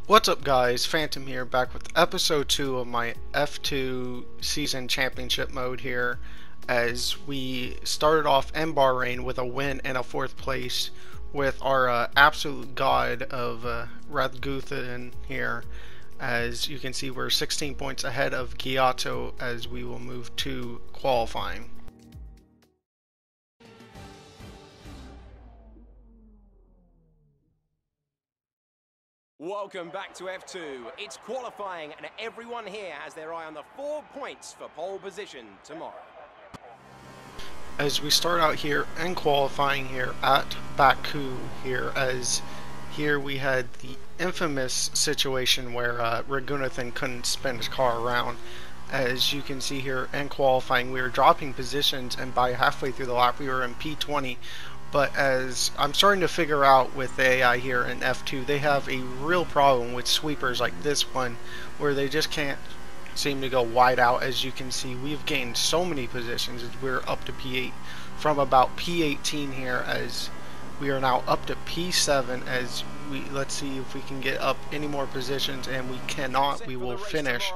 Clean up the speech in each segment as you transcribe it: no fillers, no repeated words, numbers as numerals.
What's up guys, Phantom here, back with episode 2 of my F2 season championship mode here, as we started off in Bahrain with a win and a 4th place with our absolute god of Raghunathan here. As you can see, we're 16 points ahead of Giotto as we will move to qualifying. Welcome back to F2. It's qualifying and everyone here has their eye on the 4 points for pole position tomorrow. As we start out here in qualifying here at Baku here, as here we had the infamous situation where Raghunathan couldn't spin his car around. As you can see here in qualifying, we were dropping positions, and by halfway through the lap we were in P20. But as I'm starting to figure out with the AI here in F2, they have a real problem with sweepers like this one, where they just can't seem to go wide out. As you can see, we've gained so many positions as we're up to P8 from about P18 here, as we are now up to P7. As let's see if we can get up any more positions, and we cannot. We will finish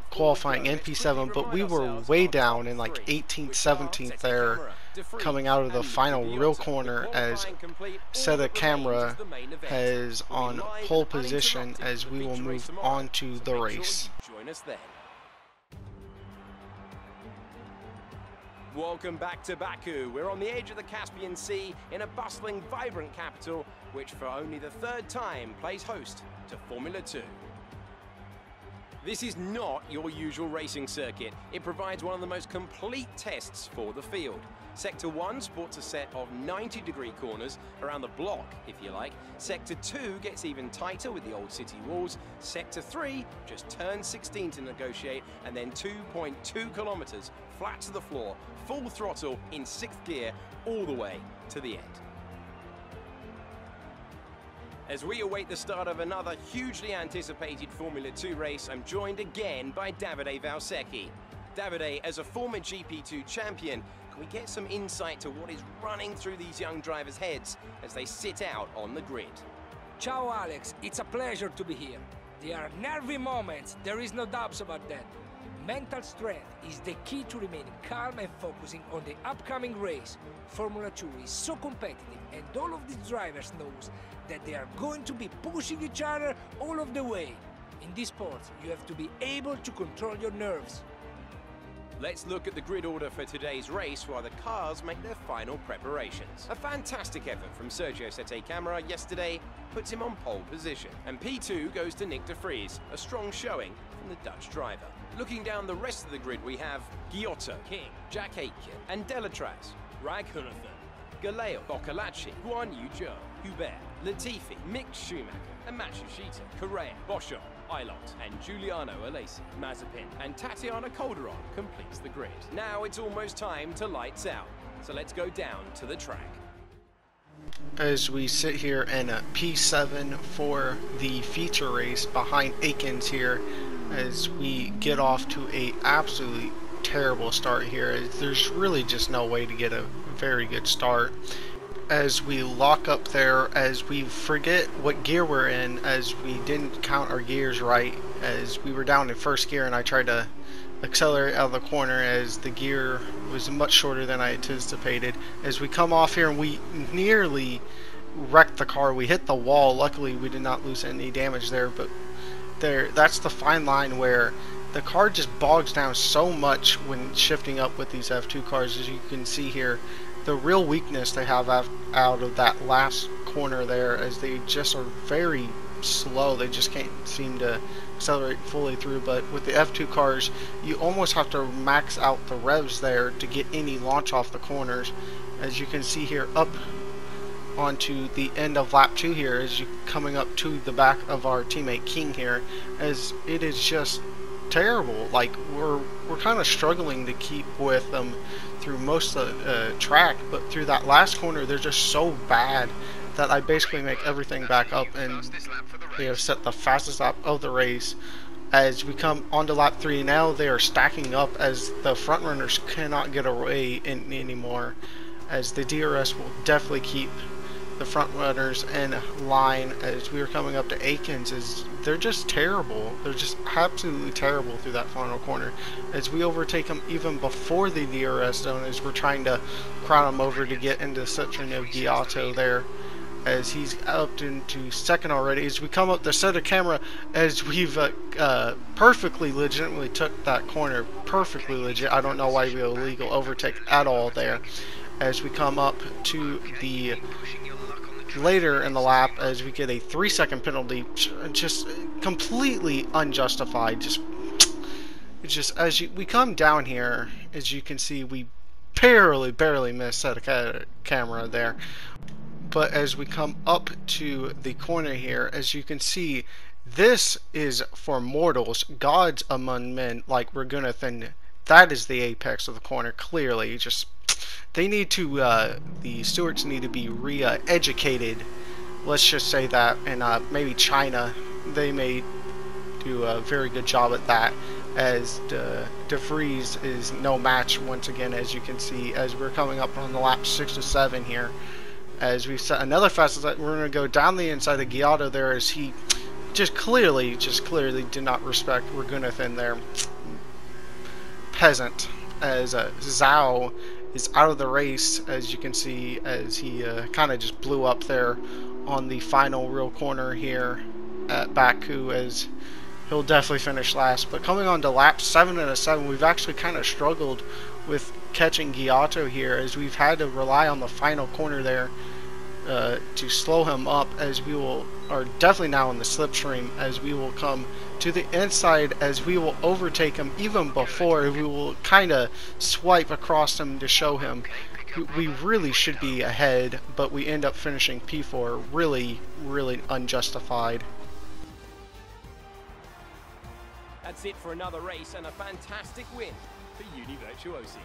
qualifying in P7, but we were way down in like 18th, 17th there, coming out of the final real corner, as Seta Camera has on pole position, as we will move on to the race. Join us then. Welcome back to Baku. We're on the edge of the Caspian Sea in a bustling, vibrant capital, which for only the 3rd time plays host to Formula 2. This is not your usual racing circuit. It provides one of the most complete tests for the field. Sector 1 sports a set of 90-degree corners around the block, if you like. Sector 2 gets even tighter with the old city walls. Sector 3 just turns 16 to negotiate, and then 2.2 kilometers flat to the floor, full throttle in 6th gear, all the way to the end. As we await the start of another hugely anticipated Formula 2 race, I'm joined again by Davide Valsecchi. Davide, as a former GP2 champion, can we get some insight to what is running through these young drivers' heads as they sit out on the grid? Ciao Alex, it's a pleasure to be here. There are nervy moments, there is no doubts about that. Mental strength is the key to remaining calm and focusing on the upcoming race. Formula 2 is so competitive, and all of these drivers knows that they are going to be pushing each other all of the way. In this sport, you have to be able to control your nerves. Let's look at the grid order for today's race while the cars make their final preparations. A fantastic effort from Sergio Seta Camera yesterday puts him on pole position. And P2 goes to Nick de Vries, a strong showing from the Dutch driver. Looking down the rest of the grid, we have Giotto, King, Jack Aitken, and Delatraz, Raghunathan, Galeo, Boccolacci, Guan Yu Zhou, Hubert, Latifi, Mick Schumacher, and Matsushita, Correa, Boschon, Ilott, and Giuliano Alesi, Mazepin, and Tatiana Calderon completes the grid. Now it's almost time to lights out, so let's go down to the track. As we sit here in a P7 for the feature race behind Aikens here, as we get off to a absolutely terrible start here. There's really just no way to get a very good start. As we lock up there, as we forget what gear we're in, as we didn't count our gears right, as we were down in 1st gear and I tried to accelerate out of the corner as the gear was much shorter than I anticipated. As we come off here and we nearly wrecked the car, we hit the wall. Luckily we did not lose any damage there, but that's the fine line where the car just bogs down so much when shifting up with these F2 cars. As you can see here, the real weakness they have out of that last corner there, as they just are very slow. They just can't seem to accelerate fully through. But with the F2 cars, you almost have to max out the revs there to get any launch off the corners. As you can see here, up onto the end of lap 2 here, as you coming up to the back of our teammate King here, as it is just terrible. Like we're kind of struggling to keep with them through most of the track, but through that last corner they're just so bad that I basically make everything back up, and they have set the fastest lap of the race. As we come onto lap 3 now, they are stacking up as the front runners cannot get away anymore, as the DRS will definitely keep the front runners in line as we were coming up to Aikens. Is they're just terrible. They're just absolutely terrible through that final corner as we overtake them even before the DRS zone as we're trying to crowd him over to get into the section of Giotto there, as he's up into second already. As we come up the center camera, as we've perfectly legitimately took that corner, perfectly legit. I don't know why we illegal overtake at all there. As we come up to the later in the lap, as we get a 3-second penalty, just completely unjustified. Just as we come down here, as you can see, we barely missed that camera there. But as we come up to the corner here, as you can see, this is for mortals, gods among men like Raghunathan. That is the apex of the corner, clearly. Just they need to, the stewards need to be re-educated. Let's just say that, and maybe China, they may do a very good job at that. As De Vries is no match once again, as you can see, as we're coming up on the lap 6 to 7 here. As we've set another fastest lap, we're going to go down the inside of Giotto there, as he just clearly did not respect Raghunathan there. Peasant. As Zhao is out of the race, as you can see, as he kind of just blew up there on the final real corner here at Baku, as he'll definitely finish last. But coming on to lap 7 and a 7, we've actually kind of struggled with catching Giotto here, as we've had to rely on the final corner there to slow him up, as we are definitely now in the slipstream, as we will come to the inside, as we will overtake him even before we will kind of swipe across him to show him we really should be ahead, but we end up finishing P4. Really unjustified. That's it for another race and a fantastic win for Uni Virtuosi.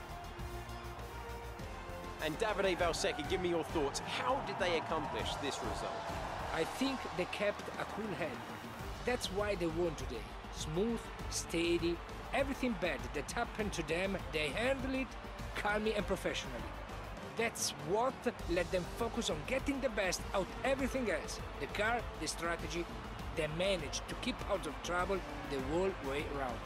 And Davide Valsecchi, give me your thoughts. How did they accomplish this result? I think they kept a cool head. That's why they won today. Smooth, steady, everything bad that happened to them, they handled it calmly and professionally. That's what let them focus on getting the best out everything else. The car, the strategy, they managed to keep out of trouble the whole way around.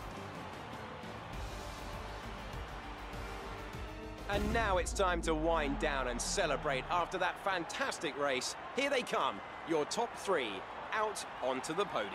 And now it's time to wind down and celebrate after that fantastic race. Here they come, your top 3 out onto the podium.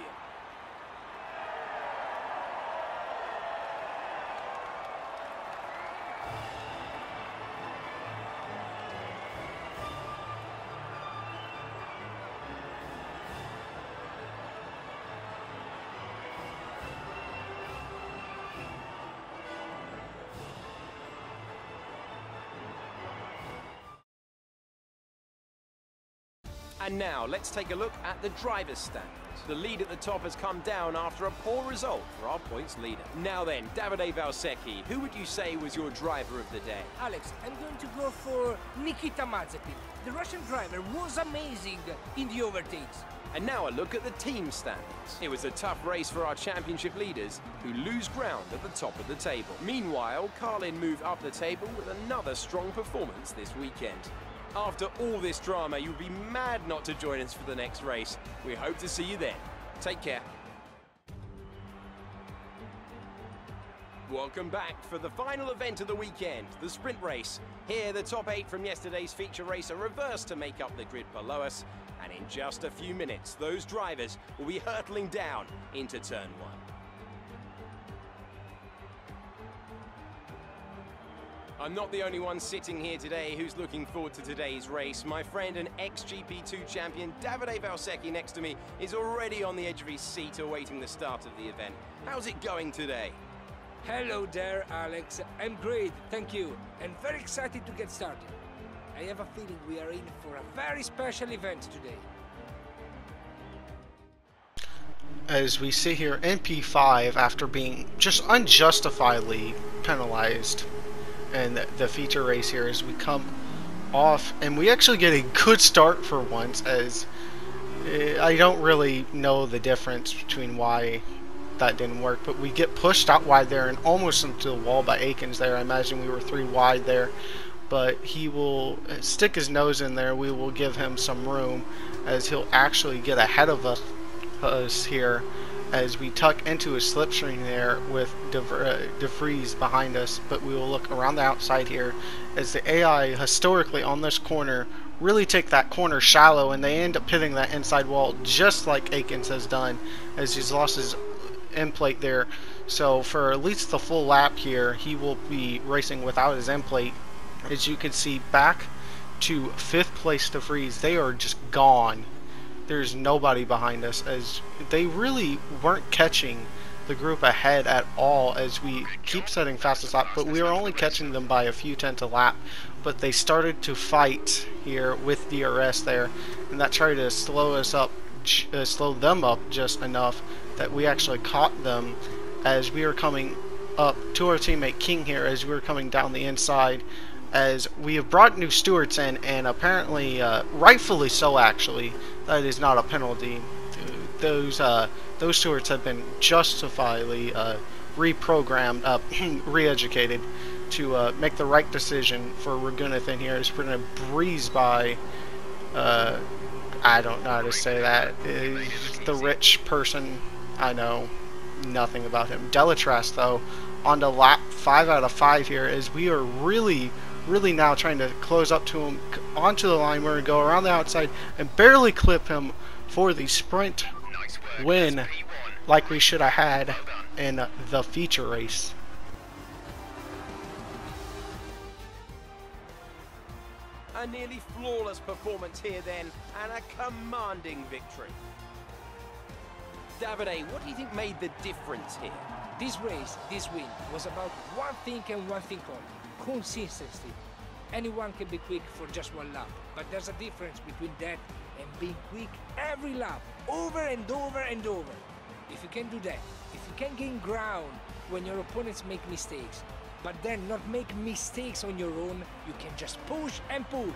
And now, let's take a look at the driver's standings. The lead at the top has come down after a poor result for our points leader. Now then, Davide Valsecchi, who would you say was your driver of the day? Alex, I'm going to go for Nikita Mazepin. The Russian driver was amazing in the overtakes. And now a look at the team standings. It was a tough race for our championship leaders, who lose ground at the top of the table. Meanwhile, Carlin moved up the table with another strong performance this weekend. After all this drama, you'd be mad not to join us for the next race. We hope to see you then. Take care. Welcome back for the final event of the weekend, the sprint race. Here, the top 8 from yesterday's feature race are reversed to make up the grid below us. And in just a few minutes, those drivers will be hurtling down into turn 1. I'm not the only one sitting here today who's looking forward to today's race. My friend and ex-GP2 champion Davide Valsecchi next to me is already on the edge of his seat awaiting the start of the event. How's it going today? Hello there, Alex. I'm great, thank you, and very excited to get started. I have a feeling we are in for a very special event today. As we sit here in P5 after being just unjustifiably penalized in the feature race here, as we come off and we actually get a good start for once, as I don't really know the difference between why that didn't work, but we get pushed out wide there and almost into the wall by Aikens there. I imagine we were 3 wide there but he will stick his nose in there. We will give him some room as he'll actually get ahead of us here as we tuck into a slipstream there with DeVries behind us. But we will look around the outside here as the AI historically on this corner really take that corner shallow, and they end up hitting that inside wall just like Akins has done as he's lost his end plate there. So for at least the full lap here, he will be racing without his end plate. As you can see, back to 5th place DeVries, they are just gone. There's nobody behind us as they really weren't catching the group ahead at all as we keep setting fastest lap, but we are only catching them by a few tenths a lap. But they started to fight here with DRS there, and that tried to slow them up just enough that we actually caught them as we were coming up to our teammate King here as we were coming down the inside, as we have brought new stewards in, and apparently rightfully so actually, that is not a penalty. Those stewards have been justifiably reprogrammed, re-educated to make the right decision for Raghunathan here. As we're going to breeze by, I don't know how to say that, the rich person. I know nothing about him. Delatras, though, on to lap 5 out of 5 here, as we are really now trying to close up to him onto the line. We're going to go around the outside and barely clip him for the sprint win like we should have had in the feature race. A nearly flawless performance here then, and a commanding victory. Davide, what do you think made the difference here? This race, this win, was about one thing and one thing only: consistency. Anyone can be quick for just one lap, but there's a difference between that and being quick every lap, over and over and over. If you can do that, if you can gain ground when your opponents make mistakes, but then not make mistakes on your own, you can just push and push.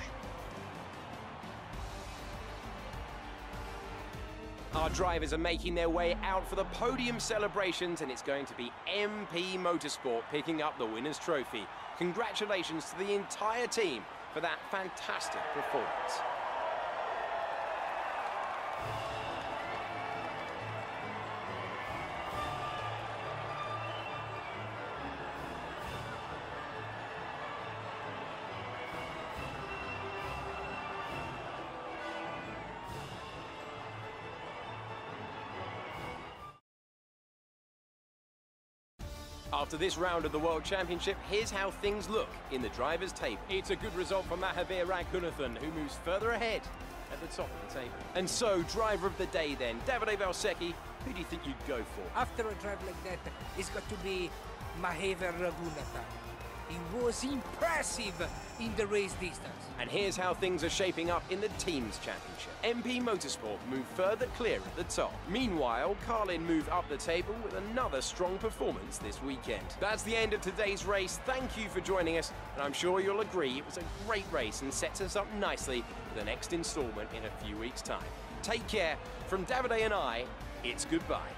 Our drivers are making their way out for the podium celebrations, and it's going to be MP Motorsport picking up the winner's trophy. Congratulations to the entire team for that fantastic performance. After this round of the World Championship, here's how things look in the drivers' table. It's a good result for Manhaveer Raghunathan, who moves further ahead at the top of the table. And so, driver of the day then, Davide Valsecchi, who do you think you'd go for? After a drive like that, it's got to be Manhaveer Raghunathan. He was impressive in the race distance. And here's how things are shaping up in the Teams Championship. MP Motorsport moved further clear at the top. Meanwhile, Carlin moved up the table with another strong performance this weekend. That's the end of today's race. Thank you for joining us, and I'm sure you'll agree it was a great race and sets us up nicely for the next installment in a few weeks' time. Take care. From Davide and I, it's goodbye.